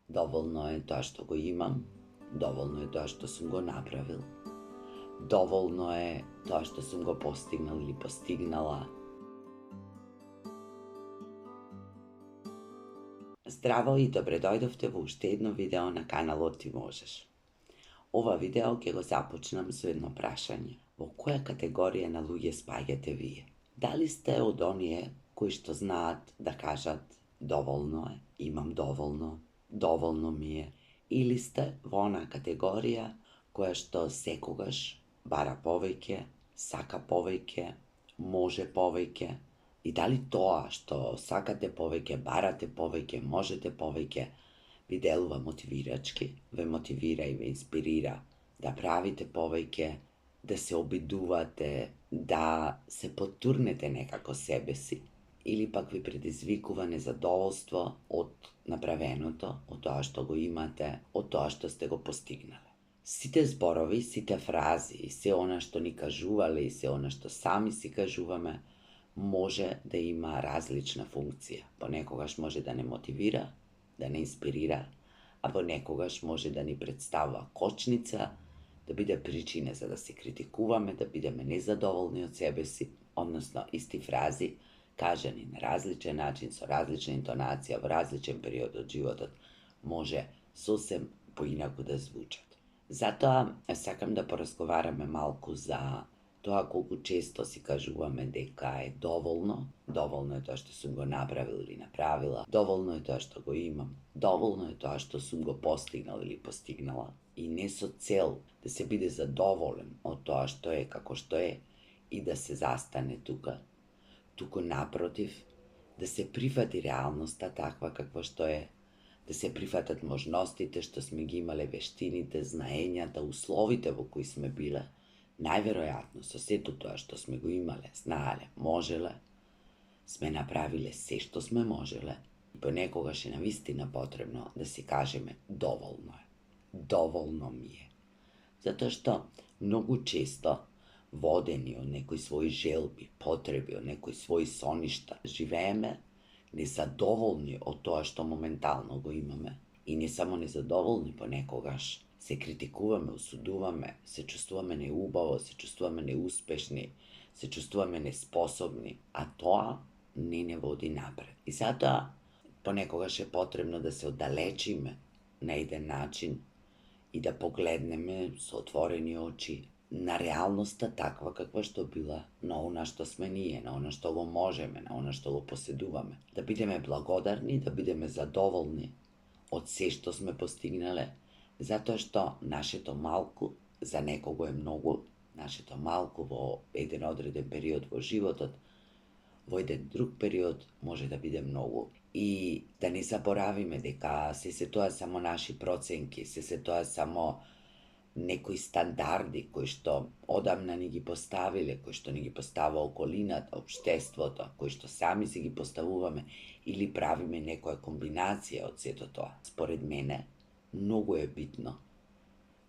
Dovoljno je тоа што го имам, доволно е тоа што сум го направил, доволно е тоа што сум го постигнал или постигнала. Здраво и добре дојдовте во уште едно видео на каналот Ти можеш. Ова видео ќе го започнам со едно прашање. Во која категорија на луѓе спаѓате вие? Дали сте од оние кои што знаат да кажат доволно е, имам доволно, доволно ми е, или сте во онаа категорија која што секогаш бара повеќе, сака повеќе, може повеќе, и дали тоа што сакате повеќе, барате повеќе, можете повеќе, ви делува мотивирачки, ве мотивира и ве инспирира да правите повеќе, да се обидувате, да се потурнете некако себе си, или пак ви предизвикува незадоволство од направеното, од тоа што го имате, од тоа што сте го постигнале. Сите зборови, сите фрази, се она што ни кажувале и се она што сами си кажуваме, може да има различна функција. Понекогаш може да не мотивира, да не инспирира, а понекогаш може да ни представува кочница, да биде причина за да се критикуваме, да бидеме незадоволни од себе си, односно исти фрази, кажани на различен начин, со различна интонација, во различен период од животот, може сосем поинаку да звучат. Затоа сакам да поразговараме малку за тоа колку често си кажуваме дека е доволно е тоа што сум го направил или направила, доволно е тоа што го имам, доволно е тоа што сум го постигнал или постигнала, и не со цел да се биде задоволен од тоа што е како што е и да се застане тука, туку напротив, да се прифати реалноста таква каква што е, да се прифатат можностите што сме ги имале, вештините, знаењата, условите во кои сме биле. Најверојатно, со сето тоа што сме го имале, знаеле, можеле, сме направиле се што сме можеле, и понекогаш е навистина потребно да си кажеме доволно е, доволно ми е. Затоа што многу често, водени од некои своји желби, потреби, од некои своји соништа, живееме незадоволни од тоа што моментално го имаме, и не само незадоволни, понекогаш се критикуваме, осудуваме, се чувствуваме неубаво, се чувствуваме неуспешни, се чувствуваме неспособни, а тоа не води напред. И затоа понекогаш е потребно да се оддалечиме на еден начин и да погледнеме со отворени очи на реалноста таква каква што била, на она што сме ние, на она што го можеме, на она што го поседуваме. Да бидеме благодарни, да бидеме задоволни од се што сме постигнале, затоа што нашето малку за некого е многу, нашето малку во еден одреден период во животот, во еден друг период може да биде многу. И да не заборавиме дека се тоа само наши проценки, се тоа само некои стандарди кои што одамна ни ги поставиле, кои што ни ги постава околината, општеството, кои што сами си ги поставуваме или правиме некоја комбинација од сето тоа. Според мене, многу е битно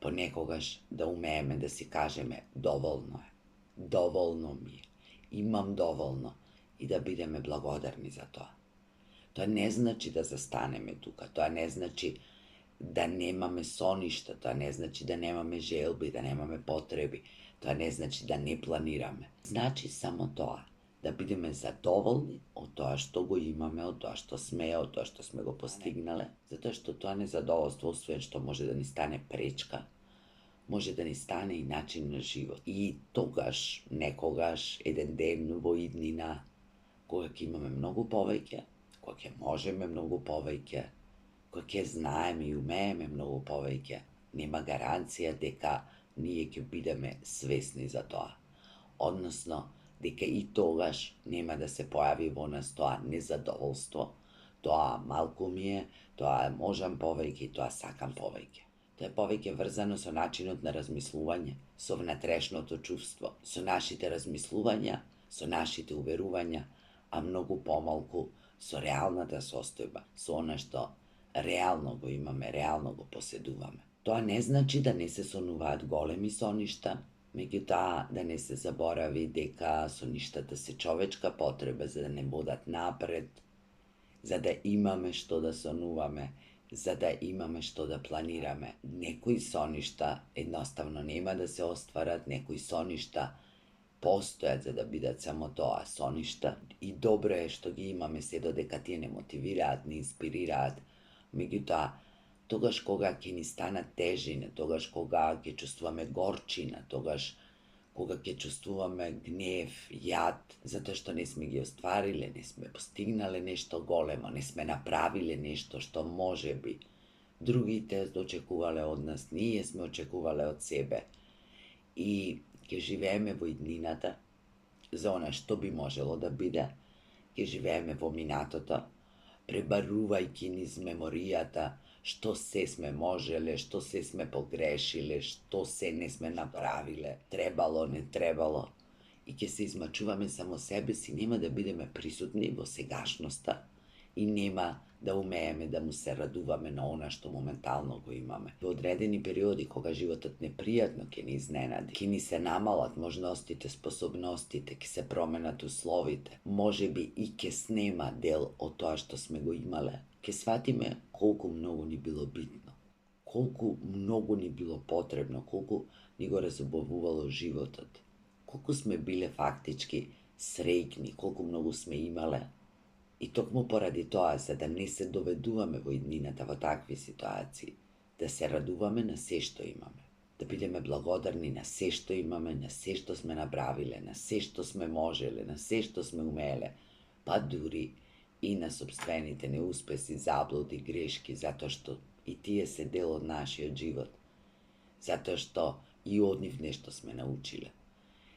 понекогаш да умееме да си кажеме доволно е, доволно ми е, имам доволно, и да бидеме благодарни за тоа. Тоа не значи да застанеме тука, тоа не значи да немаме соништа, тоа не значи да немаме желби, да немаме потреби, тоа не значи да не планираме. Значи само тоа, да бидеме задоволни од тоа што го имаме, од тоа што сме, од тоа што сме го постигнале, затоа што тоа незадоволство, освен што може да ни стане пречка, може да ни стане и начин на живот. И тогаш, некогаш, еден ден во иднина, кога ќе имаме многу повеќе, кога ќе можеме многу повеќе, кога ќе знаеме и умееме многу повеќе, нема гаранција дека ние ќе бидеме свесни за тоа. Односно, дека и тогаш нема да се појави во нас тоа незадоволство, тоа малку ми е, тоа можам повеќе и тоа сакам повеќе. Тоа е повеќе врзано со начинот на размислување, со внатрешното чувство, со нашите размислувања, со нашите уверувања, а многу помалку со реалната состојба, со она што реално го имаме, реално го поседуваме. Тоа не значи да не се сонуваат големи соништа, меѓутоа да не се заборави дека соништата се човечка потреба за да не бодат напред, за да имаме што да сонуваме за да имаме што да планираме. Некои соништа едноставно нема да се остварат, некои соништа постојат за да бидат само тоа, соништа. И добро е што ги имаме се додека тие не мотивираат, не инспирираат. Меѓутоа, тогаш кога ќе ни станат тежина, тогаш кога ќе чувствуваме горчина, тогаш кога ќе чувствуваме гнев, јад, затоа што не сме ги оствариле, не сме постигнале нешто големо, не сме направиле нешто што може би другите очекувале од нас, ние сме очекувале од себе. И ќе живееме во иднината, за она што би можело да биде, ќе живееме во минатото, пребарувајќи низ меморијата што се сме можеле, што се сме погрешиле, што се не сме направиле, требало, не требало. И ќе се измачуваме само себе си, нема да бидеме присутни во сегашноста и нема да умееме да му се радуваме на она што моментално го имаме. Во одредени периоди, кога животот непријатно ќе ни изненади, ќе ни се намалат можностите, способностите, ќе се променат условите, може би и ќе снема дел од тоа што сме го имале, ќе сватиме колку многу ни било битно, колку многу ни било потребно, колку ни го разубавувало животот, колку сме биле фактички среќни, колку многу сме имале. И токму поради тоа, за да не се доведуваме во иднината во такви ситуации, да се радуваме на се што имаме, да бидеме благодарни на се што имаме, на се што сме направиле, на се што сме можеле, на се што сме умеле, па дури и на собствените неуспеси, заблуди, грешки, затоа што и тие се дел од нашиот живот, затоа што и од нив нешто сме научиле,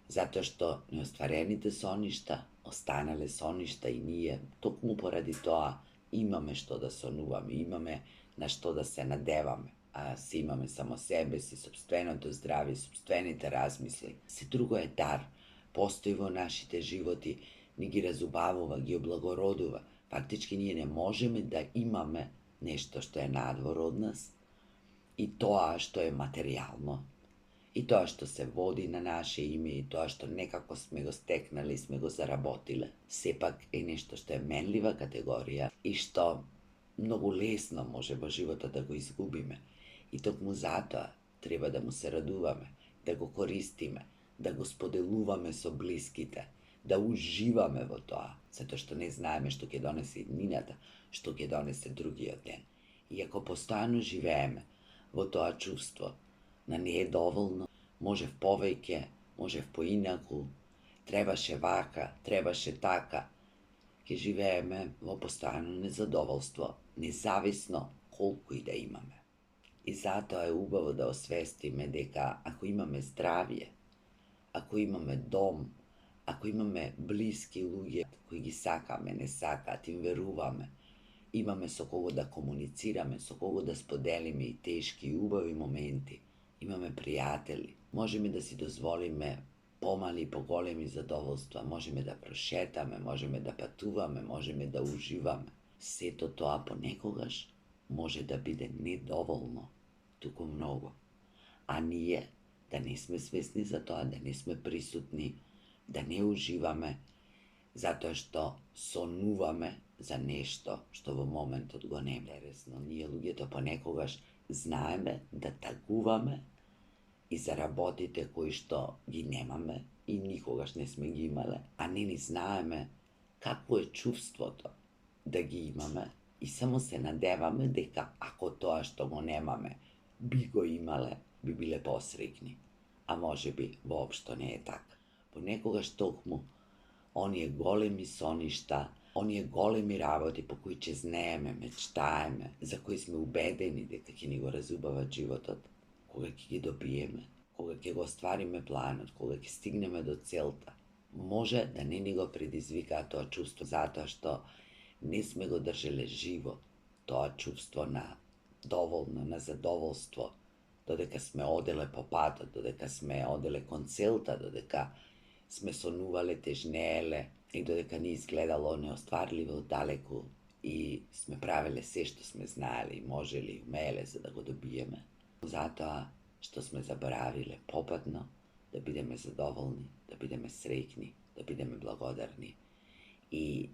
затоа што неостварените соништа останале соништа и ние, токму поради тоа, имаме што да сонуваме, имаме на што да се надеваме, а се имаме само себе си, собственото здравје, собствените размисли. Се друго е дар, постои во нашите животи, ни ги разубавува, ги облагородува. Фактички ние не можеме да имаме нешто што е надвор од нас и тоа што е материјално, и тоа што се води на наше име, и тоа што некако сме го стекнали, сме го заработиле, сепак е нешто што е менлива категорија и што многу лесно може во животот да го изгубиме. И токму затоа треба да му се радуваме, да го користиме, да го споделуваме со блиските, да уживаме во тоа, затоа што не знаеме што ќе донесе иднината, што ќе донесе другиот ден. И ако постојано живееме во тоа чувство на не е доволно, можев повеќе, можев поинаку, требаше вака, требаше така, ќе живееме во постојано незадоволство, независно колку и да имаме. И затоа е убаво да освестиме дека ако имаме здравје, ако имаме дом, ако имаме блиски луѓе кои ги сакаме, не сакаат, им веруваме, имаме со кого да комуницираме, со кого да споделиме и тешки и убави моменти, имаме пријатели, можеме да си дозволиме помали и поголеми задоволства, можеме да прошетаме, можеме да патуваме, можеме да уживаме. Сето тоа понекогаш може да биде недоволно, туку многу. А ние да не сме свесни за тоа, да не сме присутни, да не уживаме, затоа што сонуваме за нешто што во моментот го нема. Интересно, ние луѓето понекогаш знаеме да тагуваме и за работите кои што ги немаме и никогаш не сме ги имале, а не ни знаеме какво е чувството да ги имаме и само се надеваме дека ако тоа што го немаме би го имале, би биле посреќни. А може би воопшто не е така. Понекогаш токму оние големи соништа, оние големи работи по кои ќе знееме, мечтаеме, за кои сме убедени дека ќе ни го разубават животот, кога ќе ги добиеме, кога ќе го оствариме планот, кога ќе стигнеме до целта, може да не ни го предизвикаат тоа чувство, затоа што не сме го држеле живо, тоа чувство на доволно, на задоволство, додека сме оделе по патот, додека сме оделе кон целта, додека сме сонувале, тежнееле и додека ни изгледало неостварливо далеку и сме правеле се што сме знаеле и можеле и умееле за да го добиеме. Затоа што сме заборавиле попатно да бидеме задоволни, да бидеме среќни, да бидеме благодарни и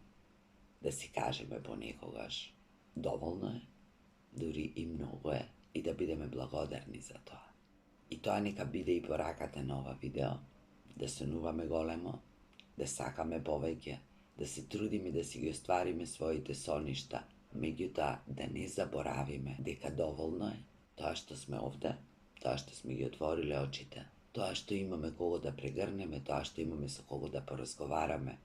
да си кажеме понекогаш доволно е, дури и многу е, и да бидеме благодарни за тоа. И тоа нека биде и пораката на ова видео, да сонуваме големо, да сакаме повеќе, да се трудиме да си ги оствариме своите соништа, меѓутоа да не заборавиме дека доволно е тоа што сме овде, тоа што сме ги отвориле очите, тоа што имаме кого да прегрнеме, тоа што имаме со кого да поразговараме,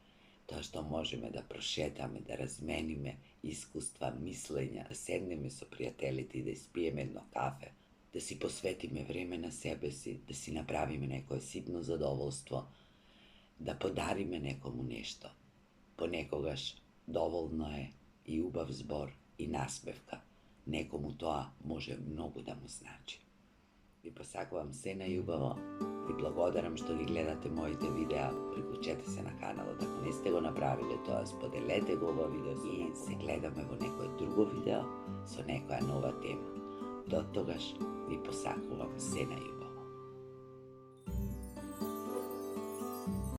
тоа што можеме да прошетаме, да размениме искуства, мислења, да седнеме со пријателите и да испиеме едно кафе, да си посветиме време на себе си, да си направиме некое ситно задоволство, да подариме некому нешто. Понекогаш доволно е и убав збор и насмевка. Некому тоа може многу да му значи. Ви посакувам се најубаво, ви благодарам што ги гледате моите видеа, приклучете се на каналот ако не сте го направиле тоа, споделете го ова видео и се гледаме во некое друго видео со некоја нова тема. До тогаш ви посакувам се најубаво.